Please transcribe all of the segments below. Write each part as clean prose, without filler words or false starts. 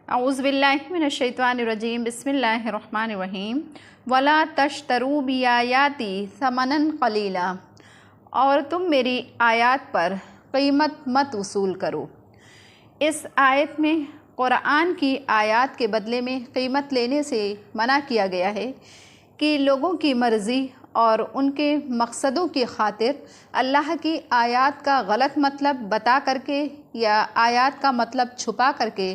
اعوذ باللہ من الشیطان الرجیم بسم اللہ الرحمن الرحیم ولا تشتروا بآیاتی ثمنا قلیلا، اور تم میری آیات پر قیمت مت وصول کرو۔ اس آیت میں قرآن کی آیات کے بدلے میں قیمت لینے سے منع کیا گیا ہے کہ لوگوں کی مرضی اور ان کے مقصدوں کی خاطر اللہ کی آیات کا غلط مطلب بتا کر کے یا آیات کا مطلب چھپا کر کے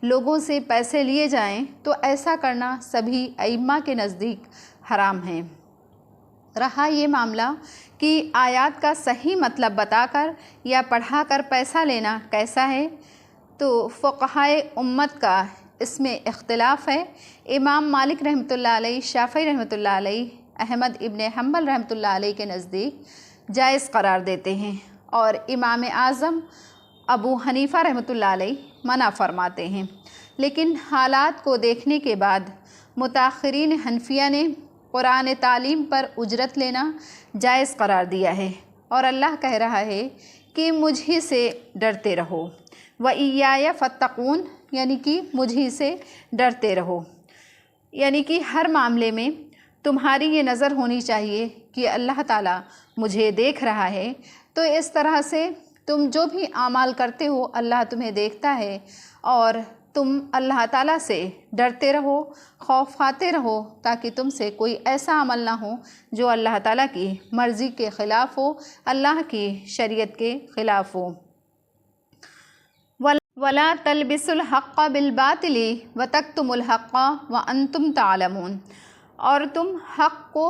لوگوں سے پیسے لیے جائیں تو ایسا کرنا سبھی ائمہ کے نزدیک حرام ہے۔ رہا یہ معاملہ کہ آیات کا صحیح مطلب بتا کر یا پڑھا کر پیسہ لینا کیسا ہے، تو فقہائے امت کا اس میں اختلاف ہے۔ امام مالک رحمۃ اللہ علیہ، شافعی رحمۃ اللہ علیہ، احمد ابن حنبل رحمۃ اللہ علیہ کے نزدیک جائز قرار دیتے ہیں، اور امام اعظم ابو حنیفہ رحمۃ اللہ علیہ منع فرماتے ہیں۔ لیکن حالات کو دیکھنے کے بعد متاخرین حنفیہ نے قرآن تعلیم پر اجرت لینا جائز قرار دیا ہے، اور اللہ کہہ رہا ہے کہ مجھ ہی سے ڈرتے رہو، وَإِيَّايَ فَاتَّقُونَ، یعنی کہ مجھ ہی سے ڈرتے رہو، یعنی کہ ہر معاملے میں تمہاری یہ نظر ہونی چاہیے کہ اللہ تعالیٰ مجھے دیکھ رہا ہے، تو اس طرح سے تم جو بھی اعمال کرتے ہو اللہ تمہیں دیکھتا ہے، اور تم اللہ تعالیٰ سے ڈرتے رہو، خوف کھاتے رہو، تاکہ تم سے کوئی ایسا عمل نہ ہو جو اللہ تعالیٰ کی مرضی کے خلاف ہو، اللہ کی شریعت کے خلاف ہو۔ وَلَا تَلْبِسُوا الْحَقَّ بِالْبَاطِلِ وَتَكْتُمُوا الْحَقَّ وَأَنْتُمْ تَعْلَمُونَ، اور تم حق کو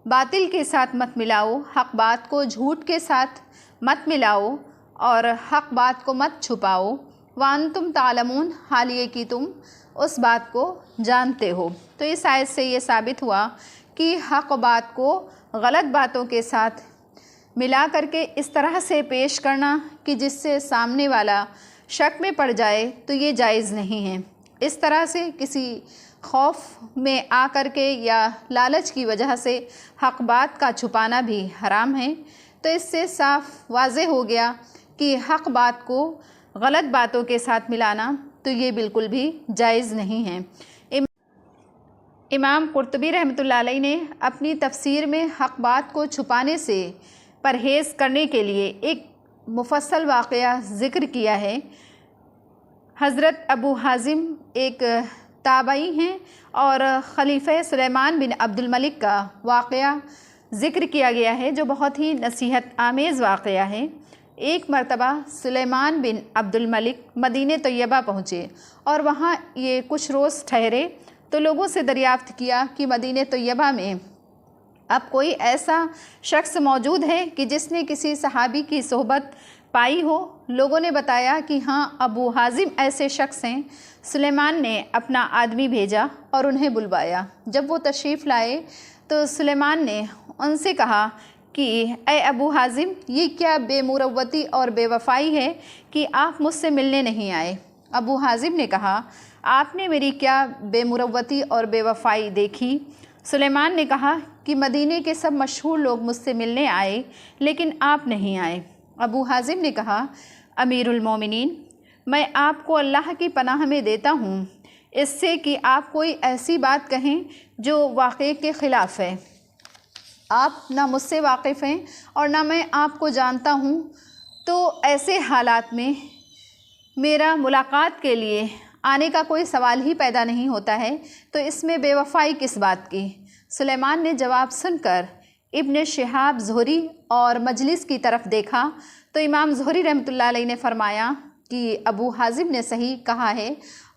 باطل کے ساتھ مت ملاؤ، حق بات کو جھوٹ کے ساتھ مت ملاؤ، اور حق بات کو مت چھپاؤ، وَأَنْتُمْ تَعْلَمُونَ، حال یہ کہ تم اس بات کو جانتے ہو۔ تو اس آیت سے یہ ثابت ہوا کہ حق بات کو غلط باتوں کے ساتھ ملا کر کے اس طرح سے پیش کرنا کہ جس سے سامنے والا شک میں پڑ جائے تو یہ جائز نہیں ہے۔ اس طرح سے کسی خوف میں آ کر کے یا لالچ کی وجہ سے حق بات کا چھپانا بھی حرام ہے۔ تو اس سے صاف واضح ہو گیا کہ حق بات کو غلط باتوں کے ساتھ ملانا تو یہ بالکل بھی جائز نہیں ہے۔ امام قرطبی رحمۃ اللہ علیہ نے اپنی تفسیر میں حق بات کو چھپانے سے پرہیز کرنے کے لیے ایک مفصل واقعہ ذکر کیا ہے۔ حضرت ابو حازم ایک تابعی ہیں، اور خلیفہ سلیمان بن عبد الملک کا واقعہ ذکر کیا گیا ہے جو بہت ہی نصیحت آمیز واقعہ ہے۔ ایک مرتبہ سلیمان بن عبد الملک مدینہ طیبہ پہنچے، اور وہاں یہ کچھ روز ٹھہرے تو لوگوں سے دریافت کیا کہ مدینہ طیبہ میں اب کوئی ایسا شخص موجود ہے کہ جس نے کسی صحابی کی صحبت پائی ہو۔ لوگوں نے بتایا کہ ہاں، ابو حازم ایسے شخص ہیں۔ سلیمان نے اپنا آدمی بھیجا اور انہیں بلوایا۔ جب وہ تشریف لائے تو سلیمان نے ان سے کہا کہ اے ابو حازم، یہ کیا بے مروتی اور بے وفائی ہے کہ آپ مجھ سے ملنے نہیں آئے؟ ابو حازم نے کہا، آپ نے میری کیا بے مروتی اور بے وفائی دیکھی؟ سلیمان نے کہا کہ مدینے کے سب مشہور لوگ مجھ سے ملنے آئے لیکن آپ نہیں آئے۔ ابو حازم نے کہا، امیر المومنین، میں آپ کو اللہ کی پناہ میں دیتا ہوں اس سے کہ آپ کوئی ایسی بات کہیں جو واقعے کے خلاف ہے۔ آپ نہ مجھ سے واقف ہیں اور نہ میں آپ کو جانتا ہوں، تو ایسے حالات میں میرا ملاقات کے لیے آنے کا کوئی سوال ہی پیدا نہیں ہوتا ہے، تو اس میں بے وفائی کس بات کی؟ سلیمان نے جواب سن کر ابن شہاب زہری اور مجلس کی طرف دیکھا تو امام زہری رحمۃ اللہ علیہ نے فرمایا کہ ابو حازم نے صحیح کہا ہے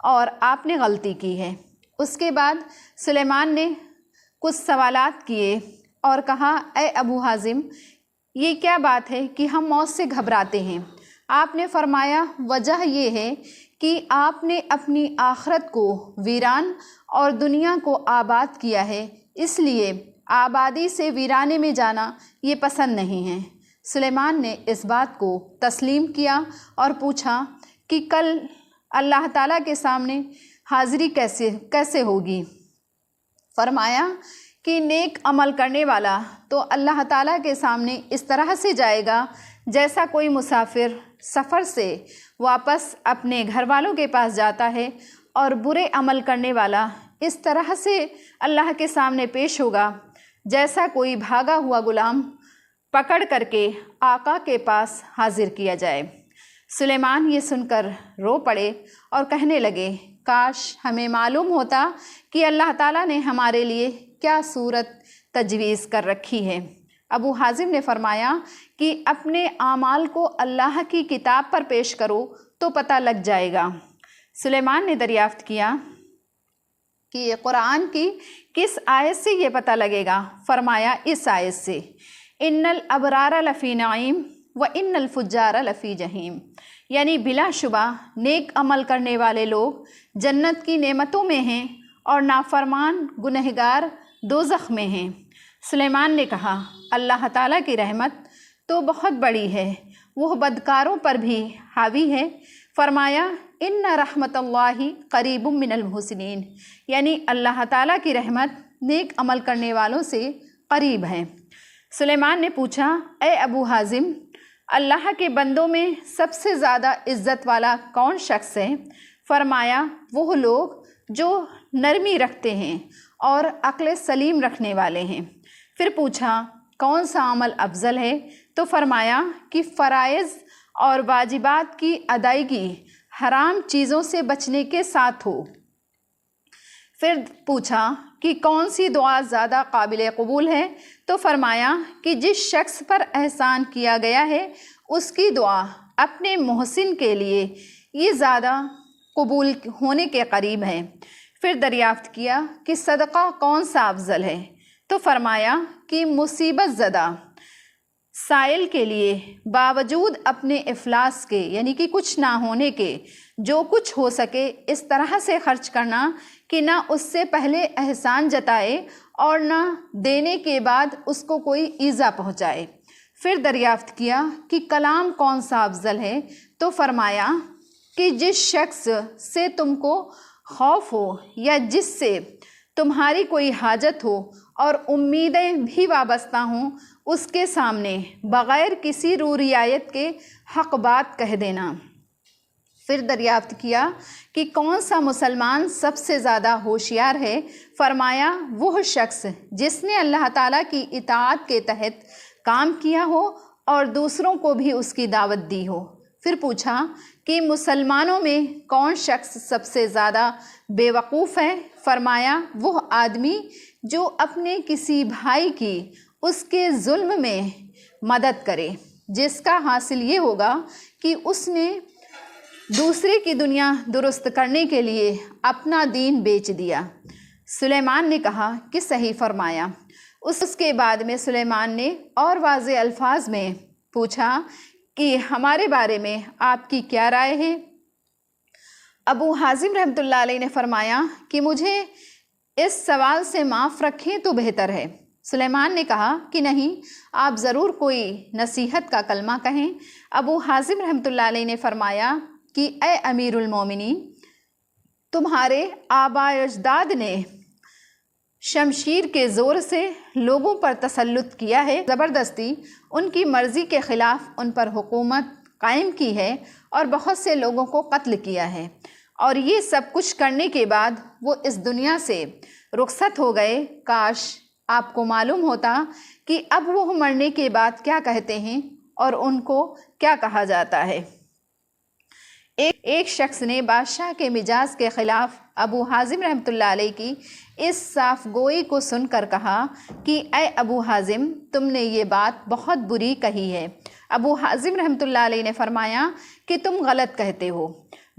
اور آپ نے غلطی کی ہے۔ اس کے بعد سلیمان نے کچھ سوالات کیے اور کہا، اے ابو حازم، یہ کیا بات ہے کہ ہم موت سے گھبراتے ہیں؟ آپ نے فرمایا، وجہ یہ ہے کہ آپ نے اپنی آخرت کو ویران اور دنیا کو آباد کیا ہے، اس لیے آبادی سے ویرانے میں جانا یہ پسند نہیں ہے۔ سلیمان نے اس بات کو تسلیم کیا اور پوچھا کہ کل اللہ تعالیٰ کے سامنے حاضری کیسے ہوگی؟ فرمایا کہ نیک عمل کرنے والا تو اللہ تعالیٰ کے سامنے اس طرح سے جائے گا جیسا کوئی مسافر سفر سے واپس اپنے گھر والوں کے پاس جاتا ہے اور برے عمل کرنے والا اس طرح سے اللہ کے سامنے پیش ہوگا جیسا کوئی بھاگا ہوا غلام پکڑ کر کے آقا کے پاس حاضر کیا جائے۔ سلیمان یہ سن کر رو پڑے اور کہنے لگے، کاش ہمیں معلوم ہوتا کہ اللہ تعالیٰ نے ہمارے لیے کیا صورت تجویز کر رکھی ہے۔ ابو حازم نے فرمایا کہ اپنے اعمال کو اللہ کی کتاب پر پیش کرو تو پتہ لگ جائے گا۔ سلیمان نے دریافت کیا کہ یہ قرآن کی کس آیت سے یہ پتہ لگے گا؟ فرمایا اس آیت سے، ان الابرار لفی نعیم و ان الفجار لفی جہیم، یعنی بلا شبہ نیک عمل کرنے والے لوگ جنت کی نعمتوں میں ہیں اور نافرمان گنہگار دوزخ میں ہیں۔ سلیمان نے کہا، اللہ تعالیٰ کی رحمت تو بہت بڑی ہے، وہ بدکاروں پر بھی حاوی ہے۔ فرمایا، ان رحمت اللہ قریب من المحسنین، یعنی اللہ تعالیٰ کی رحمت نیک عمل کرنے والوں سے قریب ہے۔ سلیمان نے پوچھا، اے ابو حازم، اللہ کے بندوں میں سب سے زیادہ عزت والا کون شخص ہے؟ فرمایا، وہ لوگ جو نرمی رکھتے ہیں اور عقل سلیم رکھنے والے ہیں۔ پھر پوچھا، کون سا عمل افضل ہے؟ تو فرمایا کہ فرائض اور واجبات کی ادائیگی حرام چیزوں سے بچنے کے ساتھ ہو۔ پھر پوچھا کہ کون سی دعا زیادہ قابل قبول ہے؟ تو فرمایا کہ جس شخص پر احسان کیا گیا ہے اس کی دعا اپنے محسن کے لیے یہ زیادہ قبول ہونے کے قریب ہے۔ پھر دریافت کیا کہ صدقہ کون سا افضل ہے؟ تو فرمایا کہ مصیبت زدہ سائل کے لیے باوجود اپنے افلاس کے، یعنی کہ کچھ نہ ہونے کے، جو کچھ ہو سکے اس طرح سے خرچ کرنا کہ نہ اس سے پہلے احسان جتائے اور نہ دینے کے بعد اس کو کوئی ایذا پہنچائے۔ پھر دریافت کیا کہ کلام کون سا افضل ہے؟ تو فرمایا کہ جس شخص سے تم کو خوف ہو یا جس سے تمہاری کوئی حاجت ہو اور امیدیں بھی وابستہ ہوں، اس کے سامنے بغیر کسی رو رعایت کے حق بات کہہ دینا۔ پھر دریافت کیا کہ کون سا مسلمان سب سے زیادہ ہوشیار ہے؟ فرمایا، وہ شخص جس نے اللہ تعالیٰ کی اطاعت کے تحت کام کیا ہو اور دوسروں کو بھی اس کی دعوت دی ہو۔ پھر پوچھا کہ مسلمانوں میں کون شخص سب سے زیادہ بے وقوف ہے؟ فرمایا، وہ آدمی جو اپنے کسی بھائی کی اس کے ظلم میں مدد کرے، جس کا حاصل یہ ہوگا کہ اس نے دوسرے کی دنیا درست کرنے کے لیے اپنا دین بیچ دیا۔ سلیمان نے کہا کہ صحیح فرمایا۔ اس کے بعد میں سلیمان نے اور واضح الفاظ میں پوچھا کہ ہمارے بارے میں آپ کی کیا رائے ہے؟ ابو حازم رحمۃ اللہ علیہ نے فرمایا کہ مجھے اس سوال سے معاف رکھیں تو بہتر ہے۔ سلیمان نے کہا کہ نہیں، آپ ضرور کوئی نصیحت کا کلمہ کہیں۔ ابو حازم رحمۃ اللہ علیہ نے فرمایا کہ اے امیر المومنین، تمہارے آباء اجداد نے شمشیر کے زور سے لوگوں پر تسلط کیا ہے، زبردستی ان کی مرضی کے خلاف ان پر حکومت قائم کی ہے اور بہت سے لوگوں کو قتل کیا ہے، اور یہ سب کچھ کرنے کے بعد وہ اس دنیا سے رخصت ہو گئے۔ کاش آپ کو معلوم ہوتا کہ اب وہ مرنے کے بعد کیا کہتے ہیں اور ان کو کیا کہا جاتا ہے۔ ایک شخص نے بادشاہ کے مزاج کے خلاف ابو حازم رحمۃ اللہ علیہ کی اس صاف گوئی کو سن کر کہا کہ اے ابو حازم، تم نے یہ بات بہت بری کہی ہے۔ ابو حازم رحمۃ اللہ علیہ نے فرمایا کہ تم غلط کہتے ہو،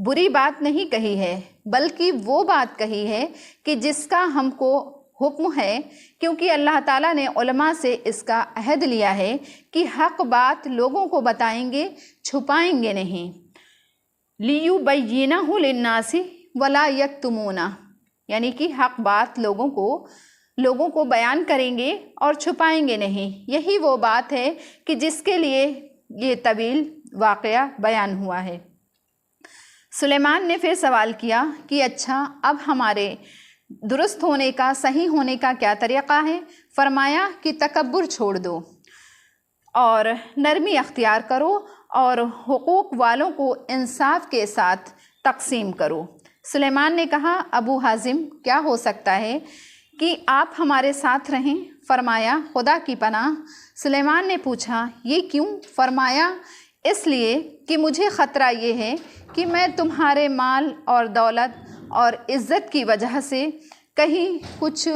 بری بات نہیں کہی ہے، بلکہ وہ بات کہی ہے کہ جس کا ہم کو حکم ہے، کیونکہ اللہ تعالیٰ نے علماء سے اس کا عہد لیا ہے کہ حق بات لوگوں کو بتائیں گے، چھپائیں گے نہیں۔ لِيُبَيِّنَهُ لِلنَّاسِ وَلَا يَكْتُمُونَ، یعنی کہ حق بات لوگوں کو بیان کریں گے اور چھپائیں گے نہیں۔ یہی وہ بات ہے کہ جس کے لیے یہ طویل واقعہ بیان ہوا ہے۔ سلیمان نے پھر سوال کیا کہ اچھا، اب ہمارے درست ہونے کا، صحیح ہونے کا کیا طریقہ ہے؟ فرمایا کہ تکبر چھوڑ دو اور نرمی اختیار کرو اور حقوق والوں کو انصاف کے ساتھ تقسیم کرو۔ سلیمان نے کہا ابو حازم کیا ہو سکتا ہے کہ آپ ہمارے ساتھ رہیں؟ فرمایا خدا کی پناہ۔ سلیمان نے پوچھا یہ کیوں؟ فرمایا اس لیے کہ مجھے خطرہ یہ ہے کہ میں تمہارے مال اور دولت اور عزت کی وجہ سے کہیں کچھ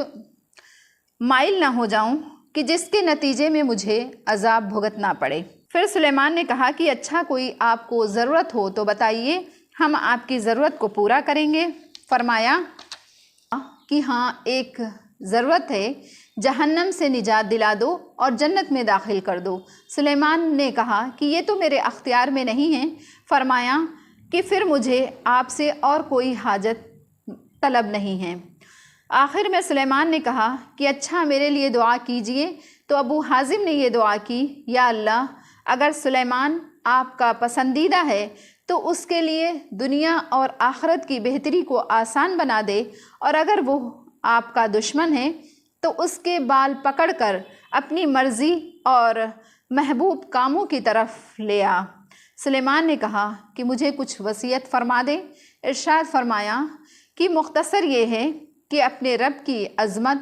مائل نہ ہو جاؤں کہ جس کے نتیجے میں مجھے عذاب بھگتنا پڑے۔ پھر سلیمان نے کہا کہ اچھا کوئی آپ کو ضرورت ہو تو بتائیے، ہم آپ کی ضرورت کو پورا کریں گے۔ فرمایا کہ ہاں ایک ضرورت ہے، جہنم سے نجات دلا دو اور جنت میں داخل کر دو۔ سلیمان نے کہا کہ یہ تو میرے اختیار میں نہیں ہے۔ فرمایا کہ پھر مجھے آپ سے اور کوئی حاجت طلب نہیں ہے۔ آخر میں سلیمان نے کہا کہ اچھا میرے لیے دعا کیجئے۔ تو ابو حازم نے یہ دعا کی، یا اللہ اگر سلیمان آپ کا پسندیدہ ہے تو اس کے لیے دنیا اور آخرت کی بہتری کو آسان بنا دے، اور اگر وہ آپ کا دشمن ہے تو اس کے بال پکڑ کر اپنی مرضی اور محبوب کاموں کی طرف لے آ۔ سلیمان نے کہا کہ مجھے کچھ وصیت فرما دے۔ ارشاد فرمایا کہ مختصر یہ ہے کہ اپنے رب کی عظمت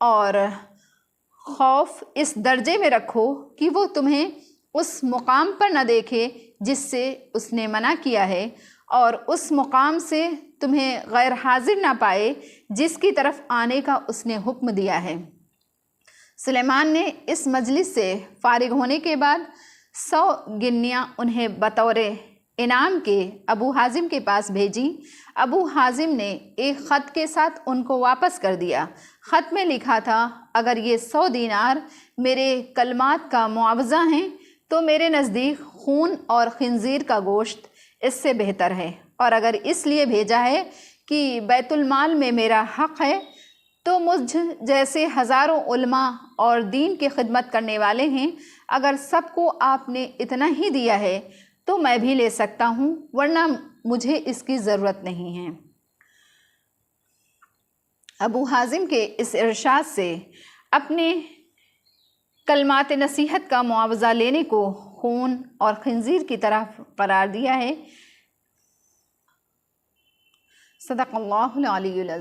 اور خوف اس درجے میں رکھو کہ وہ تمہیں اس مقام پر نہ دیکھے جس سے اس نے منع کیا ہے، اور اس مقام سے تمہیں غیر حاضر نہ پائے جس کی طرف آنے کا اس نے حکم دیا ہے۔ سلیمان نے اس مجلس سے فارغ ہونے کے بعد 100 گنیاں انہیں بطور انعام کے ابو حازم کے پاس بھیجی۔ ابو حازم نے ایک خط کے ساتھ ان کو واپس کر دیا۔ خط میں لکھا تھا اگر یہ 100 دینار میرے کلمات کا معاوضہ ہیں تو میرے نزدیک خون اور خنزیر کا گوشت اس سے بہتر ہے، اور اگر اس لیے بھیجا ہے کہ بیت المال میں میرا حق ہے تو مجھ جیسے ہزاروں علماء اور دین کی خدمت کرنے والے ہیں، اگر سب کو آپ نے اتنا ہی دیا ہے تو میں بھی لے سکتا ہوں، ورنہ مجھے اس کی ضرورت نہیں ہے۔ ابو حازم کے اس ارشاد سے اپنے کلمات نصیحت کا معاوضہ لینے کو خون اور خنزیر کی طرح قرار دیا ہے۔ صدق اللہ العلی العظیم۔